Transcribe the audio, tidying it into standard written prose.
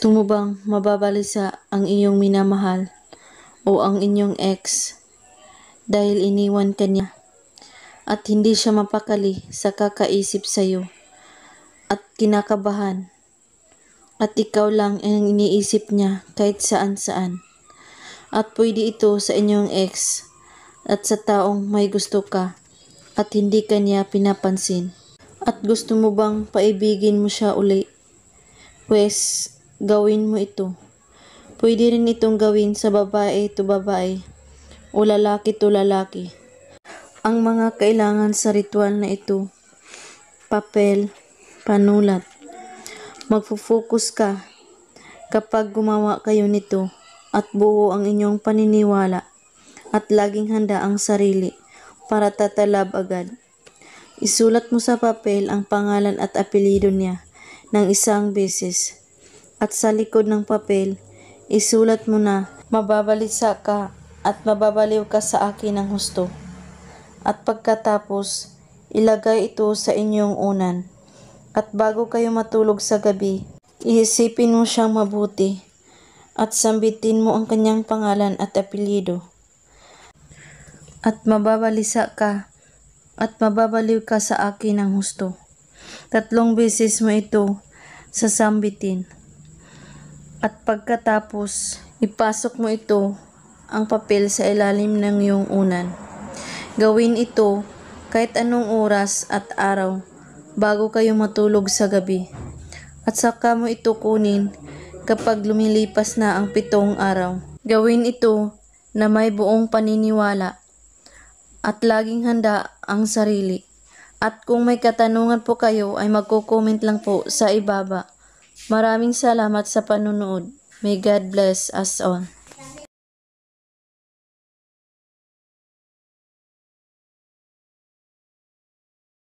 Gusto mo bang mababalisa ang iyong minamahal o ang inyong ex dahil iniwan ka niya at hindi siya mapakali sa kakaisip sa'yo at kinakabahan at ikaw lang ang iniisip niya kahit saan-saan? At pwede ito sa inyong ex at sa taong may gusto ka at hindi ka niya pinapansin. At gusto mo bang paibigin mo siya uli? Pwes, gawin mo ito. Pwede rin itong gawin sa babae to babae o lalaki to lalaki. Ang mga kailangan sa ritual na ito: papel, panulat. Magfo-focus ka kapag gumawa kayo nito at buo ang inyong paniniwala at laging handa ang sarili para tatalab agad. Isulat mo sa papel ang pangalan at apelyido niya ng isang beses. At sa likod ng papel, isulat mo na mababalisa ka at mababaliw ka sa akin ng husto. At pagkatapos, ilagay ito sa inyong unan. At bago kayo matulog sa gabi, iisipin mo siyang mabuti at sambitin mo ang kanyang pangalan at apelyido. At mababalisa ka at mababaliw ka sa akin ng husto. 3 beses mo ito sasambitin. At pagkatapos, ipasok mo ito ang papel sa ilalim ng iyong unan. Gawin ito kahit anong oras at araw bago kayo matulog sa gabi. At saka mo ito kunin kapag lumilipas na ang 7 araw. Gawin ito na may buong paniniwala at laging handa ang sarili. At kung may katanungan po kayo ay magko-comment lang po sa ibaba. Maraming salamat sa panunood. May God bless us all.